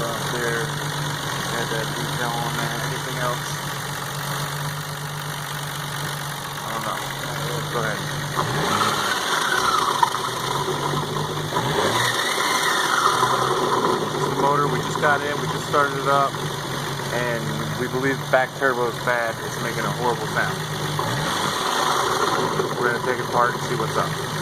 up there. Had that detail on that. Anything else? I don't know. Go ahead. This is the motor. We just got in. We just started it up. And we believe the back turbo is bad. It's making a horrible sound. We're going to take it apart and see what's up.